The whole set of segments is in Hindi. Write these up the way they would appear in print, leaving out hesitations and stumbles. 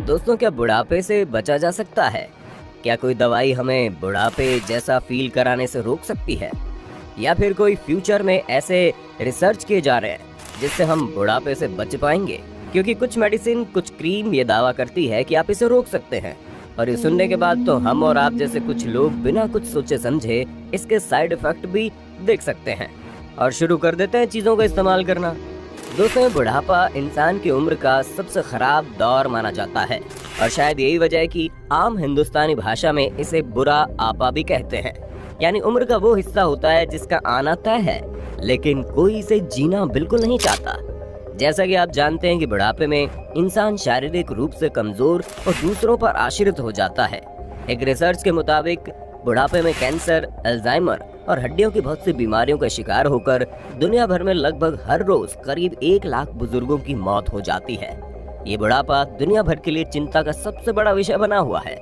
दोस्तों, क्या बुढ़ापे से बचा जा सकता है? क्या कोई दवाई हमें बुढ़ापे जैसा फील कराने से रोक सकती है? या फिर कोई फ्यूचर में ऐसे रिसर्च किए जा रहे हैं जिससे हम बुढ़ापे से बच पाएंगे? क्योंकि कुछ मेडिसिन, कुछ क्रीम ये दावा करती है कि आप इसे रोक सकते हैं, और ये सुनने के बाद तो हम और आप जैसे कुछ लोग बिना कुछ सोचे समझे इसके साइड इफेक्ट भी देख सकते हैं और शुरू कर देते हैं चीजों का इस्तेमाल करना। दोस्तों, बुढ़ापा इंसान की उम्र का सबसे खराब दौर माना जाता है, और शायद यही वजह है कि आम हिंदुस्तानी भाषा में इसे बुरा आपा भी कहते हैं। यानी उम्र का वो हिस्सा होता है जिसका आना तय है, लेकिन कोई इसे जीना बिल्कुल नहीं चाहता। जैसा कि आप जानते हैं कि बुढ़ापे में इंसान शारीरिक रूप से कमजोर और दूसरों पर आश्रित हो जाता है। एक रिसर्च के मुताबिक बुढ़ापे में कैंसर, अल्जाइमर और हड्डियों की बहुत सी बीमारियों का शिकार होकर दुनिया भर में लगभग हर रोज करीब 1 लाख बुजुर्गों की मौत हो जाती है। ये बुढ़ापा दुनिया भर के लिए चिंता का सबसे बड़ा विषय बना हुआ है।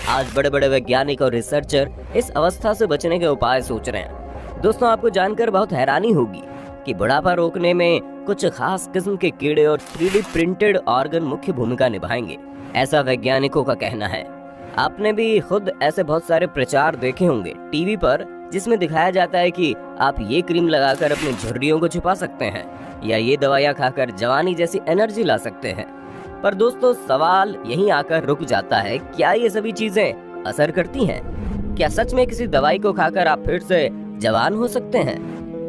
आज बड़े बड़े वैज्ञानिक और रिसर्चर इस अवस्था से बचने के उपाय सोच रहे हैं। दोस्तों, आपको जानकर बहुत हैरानी होगी कि बुढ़ापा रोकने में कुछ खास किस्म के कीड़े और 3D प्रिंटेड ऑर्गन मुख्य भूमिका निभाएंगे, ऐसा वैज्ञानिकों का कहना है। आपने भी खुद ऐसे बहुत सारे प्रचार देखे होंगे टीवी पर, जिसमें दिखाया जाता है कि आप ये क्रीम लगाकर अपनी झुर्रियों को छुपा सकते हैं, या ये दवाइयाँ खाकर जवानी जैसी एनर्जी ला सकते हैं। पर दोस्तों, सवाल यहीं आकर रुक जाता है, क्या ये सभी चीजें असर करती हैं? क्या सच में किसी दवाई को खाकर आप फिर से जवान हो सकते हैं?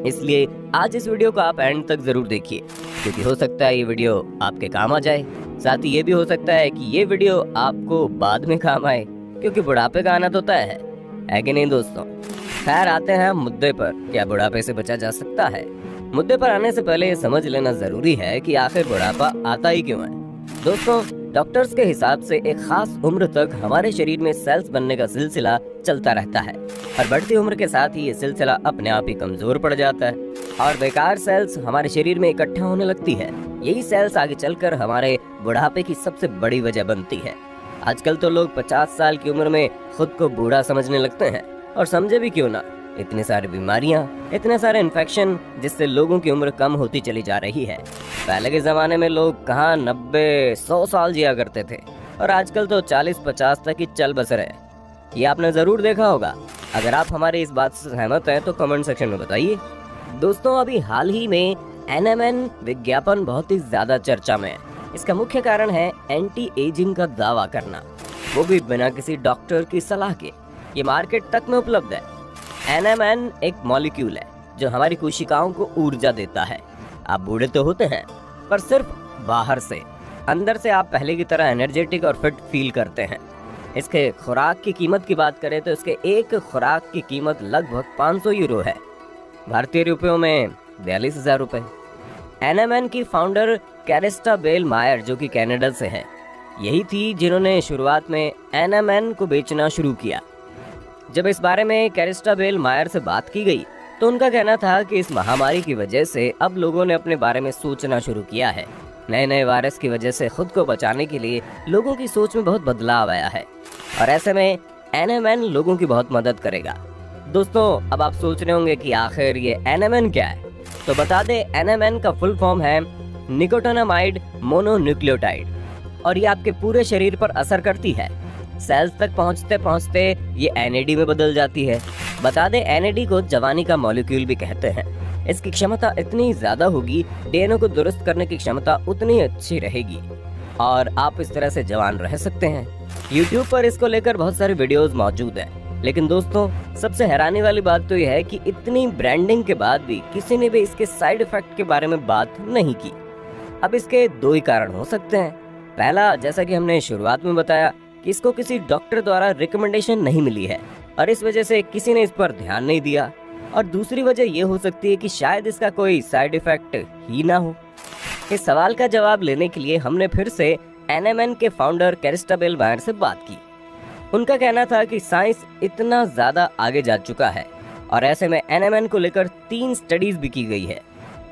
इसलिए आज इस वीडियो को आप एंड तक जरूर देखिए, क्योंकि हो सकता है ये वीडियो आपके काम आ जाए। साथ ही ये भी हो सकता है कि ये वीडियो आपको बाद में काम आए, क्योंकि बुढ़ापे का आना तो तय है कि नहीं दोस्तों? खैर, आते हैं मुद्दे पर। क्या बुढ़ापे से बचा जा सकता है? मुद्दे पर आने से पहले ये समझ लेना जरूरी है कि आखिर बुढ़ापा आता ही क्यों है। दोस्तों, डॉक्टर्स के हिसाब से एक खास उम्र तक हमारे शरीर में सेल्स बनने का सिलसिला चलता रहता है, और बढ़ती उम्र के साथ ही ये सिलसिला अपने आप ही कमजोर पड़ जाता है और बेकार सेल्स हमारे शरीर में इकट्ठा होने लगती है। यही सेल्स आगे चलकर हमारे बुढ़ापे की सबसे बड़ी वजह बनती है। आजकल तो लोग 50 साल की उम्र में खुद को बूढ़ा समझने लगते हैं, और समझे भी क्यों ना, इतनी सारी बीमारियां, इतने सारे इन्फेक्शन, जिससे लोगों की उम्र कम होती चली जा रही है। पहले के जमाने में लोग कहाँ 90-100 साल जिया करते थे, और आजकल तो 40-50 तक ही चल बस रहे हैं। ये आपने जरूर देखा होगा। अगर आप हमारी इस बात से सहमत हैं तो कमेंट सेक्शन में बताइए। दोस्तों, अभी हाल ही में NMN विज्ञापन बहुत ही ज्यादा चर्चा में है। इसका मुख्य कारण है एंटी एजिंग का दावा करना, वो भी बिना किसी डॉक्टर की सलाह के। ये मार्केट तक में उपलब्ध है। NMN एक मॉलिक्यूल है जो हमारी कोशिकाओं को ऊर्जा देता है। आप बूढ़े तो होते हैं, पर सिर्फ बाहर से। अंदर से आप पहले की तरह एनर्जेटिक और फिट फील करते हैं। इसके खुराक की कीमत की बात करें तो इसके एक खुराक की कीमत लगभग 500 यूरो है, भारतीय रुपयों में 42,000 रुपए। NMN की फाउंडर कैरिस्टा बेल मायर, जो कि कनाडा से है, यही थी जिन्होंने शुरुआत में NMN को बेचना शुरू किया। जब इस बारे में कैरिस्टा बेल मायर से बात की गई तो उनका कहना था कि इस महामारी की वजह से अब लोगों ने अपने बारे में सोचना शुरू किया है। नए नए वायरस की वजह से खुद को बचाने के लिए लोगों की सोच में बहुत बदलाव आया है, और ऐसे में NMN लोगों की बहुत मदद करेगा। दोस्तों, अब आप सोच रहे होंगे कि आखिर ये NMN क्या है, तो बता दें, NMN का फुल फॉर्म है निकोटिनामाइड मोनोन्यूक्लियोटाइड, और ये आपके पूरे शरीर पर असर करती है। सेल्स तक पहुंचते पहुंचते ये NAD में बदल जाती है। बता दें, NAD को जवानी का मॉलिक्यूल भी कहते हैं। इसकी क्षमता इतनी ज्यादा होगी, DNA को दुरुस्त करने की क्षमता उतनी अच्छी रहेगी, और आप इस तरह से जवान रह सकते हैं। YouTube पर इसको लेकर बहुत सारे वीडियोस मौजूद हैं। लेकिन दोस्तों, सबसे हैरानी वाली बात तो यह है कि इतनी ब्रांडिंग के बाद भी किसी ने भी इसके साइड इफेक्ट के बारे में बात नहीं की। अब इसके 2 ही कारण हो सकते हैं। पहला, जैसा कि हमने शुरुआत में बताया, कि इसको किसी डॉक्टर द्वारा रिकमेंडेशन नहीं मिली है, और इस वजह से किसी ने इस पर ध्यान नहीं दिया। और दूसरी वजह ये हो सकती है कि शायद इसका कोई साइड इफेक्ट ही ना हो। इस सवाल का जवाब लेने के लिए हमने फिर से NMN के फाउंडर कैरिस्टा बेल मायर से बात की। उनका कहना था कि साइंस इतना ज्यादा आगे जा चुका है, और ऐसे में NMN को लेकर 3 स्टडीज भी की गई है,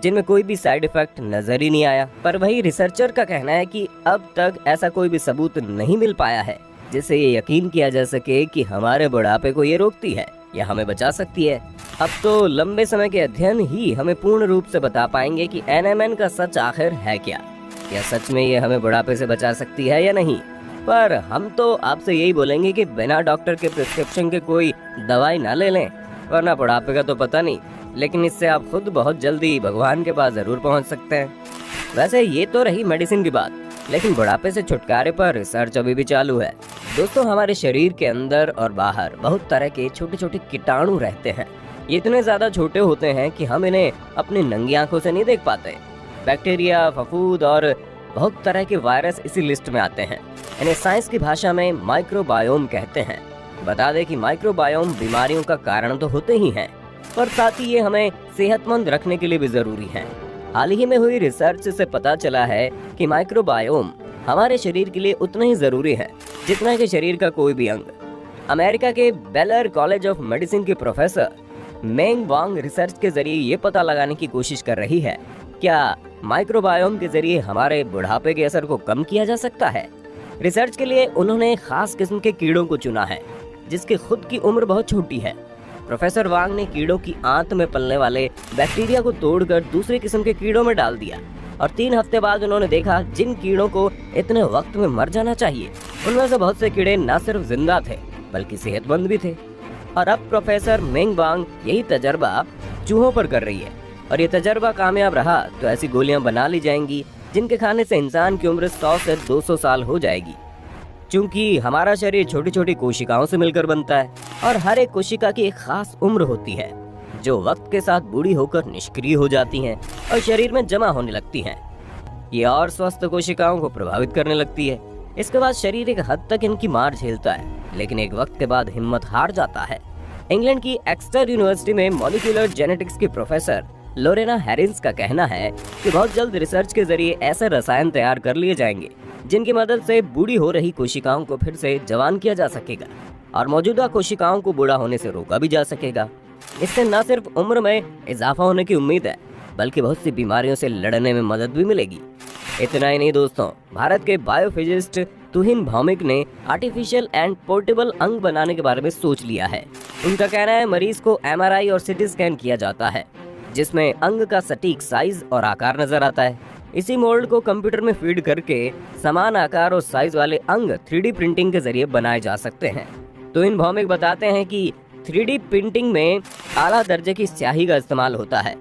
जिनमें कोई भी साइड इफेक्ट नजर ही नहीं आया। पर वही रिसर्चर का कहना है कि अब तक ऐसा कोई भी सबूत नहीं मिल पाया है जिससे ये यकीन किया जा सके कि हमारे बुढ़ापे को ये रोकती है या हमें बचा सकती है। अब तो लंबे समय के अध्ययन ही हमें पूर्ण रूप से बता पाएंगे कि NMN का सच आखिर है क्या सच में ये हमें बुढ़ापे से बचा सकती है या नहीं। पर हम तो आपसे यही बोलेंगे कि बिना डॉक्टर के प्रिस्क्रिप्शन के कोई दवाई ना ले लें, वरना बुढ़ापे का तो पता नहीं, लेकिन इससे आप खुद बहुत जल्दी भगवान के पास जरूर पहुंच सकते हैं। वैसे ये तो रही मेडिसिन की बात, लेकिन बुढ़ापे से छुटकारे पर रिसर्च अभी भी चालू है। दोस्तों, हमारे शरीर के अंदर और बाहर बहुत तरह के छोटे छोटे कीटाणु रहते हैं। ये इतने ज्यादा छोटे होते हैं कि हम इन्हें अपनी नंगी आंखों से नहीं देख पाते। बैक्टीरिया, फफूंद और बहुत तरह के वायरस इसी लिस्ट में आते हैं। इन्हें साइंस की भाषा में माइक्रोबायोम कहते हैं। बता दें कि माइक्रोबायोम बीमारियों का कारण तो होते ही हैं, पर साथ ही ये हमें सेहतमंद रखने के लिए भी जरूरी हैं। हाल ही में हुई रिसर्च से पता चला है कि माइक्रोबायोम हमारे शरीर के लिए उतना ही जरूरी है जितना कि शरीर का कोई भी अंग। अमेरिका के बेलर कॉलेज ऑफ मेडिसिन के प्रोफेसर मेंग वांग रिसर्च के जरिए ये पता लगाने की कोशिश कर रही है क्या माइक्रोबायोम के जरिए हमारे बुढ़ापे के असर को कम किया जा सकता है। रिसर्च के लिए उन्होंने खास किस्म के कीड़ों को चुना है जिसकी खुद की उम्र बहुत छोटी है। प्रोफेसर वांग ने कीड़ों की आंत में पलने वाले बैक्टीरिया को तोड़कर दूसरे किस्म के कीड़ों में डाल दिया और 3 हफ्ते बाद उन्होंने देखा जिन कीड़ों को इतने वक्त में मर जाना चाहिए उनमें से बहुत से कीड़े न सिर्फ जिंदा थे बल्कि सेहतमंद भी थे। और अब प्रोफेसर मेंग वांग यही तजर्बा चूहों पर कर रही है और ये तजर्बा कामयाब रहा तो ऐसी गोलियां बना ली जाएंगी जिनके खाने से इंसान की उम्र 100 से 200 साल हो जाएगी। क्योंकि हमारा शरीर छोटी छोटी कोशिकाओं से मिलकर बनता है और हर एक कोशिका की एक खास उम्र होती है जो वक्त के साथ बूढ़ी होकर निष्क्रिय हो जाती हैं और शरीर में जमा होने लगती हैं। ये और स्वस्थ कोशिकाओं को प्रभावित करने लगती है। इसके बाद शरीर एक हद तक इनकी मार झेलता है, लेकिन एक वक्त के बाद हिम्मत हार जाता है। इंग्लैंड की एक्सटर यूनिवर्सिटी में मॉलिक्यूलर जेनेटिक्स की प्रोफेसर लोरेना हैरिस का कहना है कि बहुत जल्द रिसर्च के जरिए ऐसे रसायन तैयार कर लिए जाएंगे जिनकी मदद से बूढ़ी हो रही कोशिकाओं को फिर से जवान किया जा सकेगा और मौजूदा कोशिकाओं को बूढ़ा होने से रोका भी जा सकेगा। इससे न सिर्फ उम्र में इजाफा होने की उम्मीद है बल्कि बहुत सी बीमारियों से लड़ने में मदद भी मिलेगी। इतना ही नहीं दोस्तों, भारत के बायोफिजिस्ट तुहिन भौमिक ने आर्टिफिशियल एंड पोर्टेबल अंग बनाने के बारे में सोच लिया है। उनका कहना है मरीज को MRI और CT स्कैन किया जाता है जिसमें अंग का सटीक साइज और आकार नजर आता है। इसी मोल्ड को कंप्यूटर में फीड करके समान आकार और साइज वाले अंग 3D प्रिंटिंग के जरिए बनाए जा सकते हैं। तो इन भौमिक बताते हैं कि 3D प्रिंटिंग में आला दर्जे की स्याही का इस्तेमाल होता है।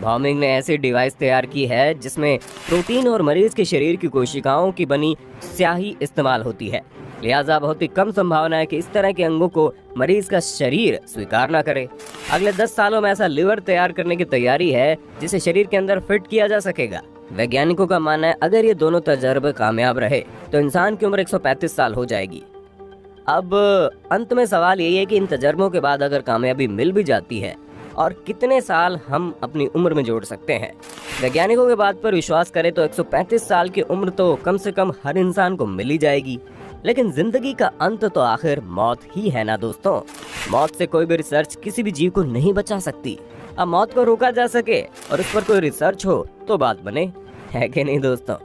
भौमिक ने ऐसी डिवाइस तैयार की है जिसमें प्रोटीन और मरीज के शरीर की कोशिकाओं की बनी स्याही इस्तेमाल होती है, लिहाजा बहुत ही कम संभावना है कि इस तरह के अंगों को मरीज का शरीर स्वीकार ना करे। अगले 10 सालों में ऐसा लिवर तैयार करने की तैयारी है जिसे शरीर के अंदर फिट किया जा सकेगा। वैज्ञानिकों का मानना है अगर ये दोनों तजर्बे कामयाब रहे तो इंसान की उम्र 135 साल हो जाएगी। अब अंत में सवाल यही है कि इन तजर्बों के बाद अगर कामयाबी मिल भी जाती है और कितने साल हम अपनी उम्र में जोड़ सकते हैं। वैज्ञानिकों के बात पर विश्वास करें तो 135 साल की उम्र तो कम से कम हर इंसान को मिल ही जाएगी, लेकिन जिंदगी का अंत तो आखिर मौत ही है ना दोस्तों। मौत से कोई भी रिसर्च किसी भी जीव को नहीं बचा सकती। अब मौत को रोका जा सके और उस पर कोई रिसर्च हो तो बात बने, है कि नहीं दोस्तों।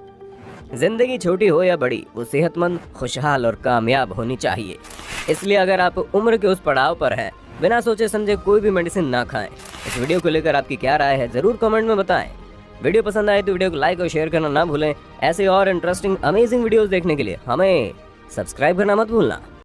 जिंदगी छोटी हो या बड़ी, वो सेहतमंद, खुशहाल और कामयाब होनी चाहिए। इसलिए अगर आप उम्र के उस पड़ाव पर हैं, बिना सोचे समझे कोई भी मेडिसिन ना खाएं। इस वीडियो को लेकर आपकी क्या राय है जरूर कमेंट में बताएं। वीडियो पसंद आए तो वीडियो को लाइक और शेयर करना ना भूलें। ऐसे और इंटरेस्टिंग अमेजिंग वीडियोस देखने के लिए हमें सब्सक्राइब करना मत भूलना।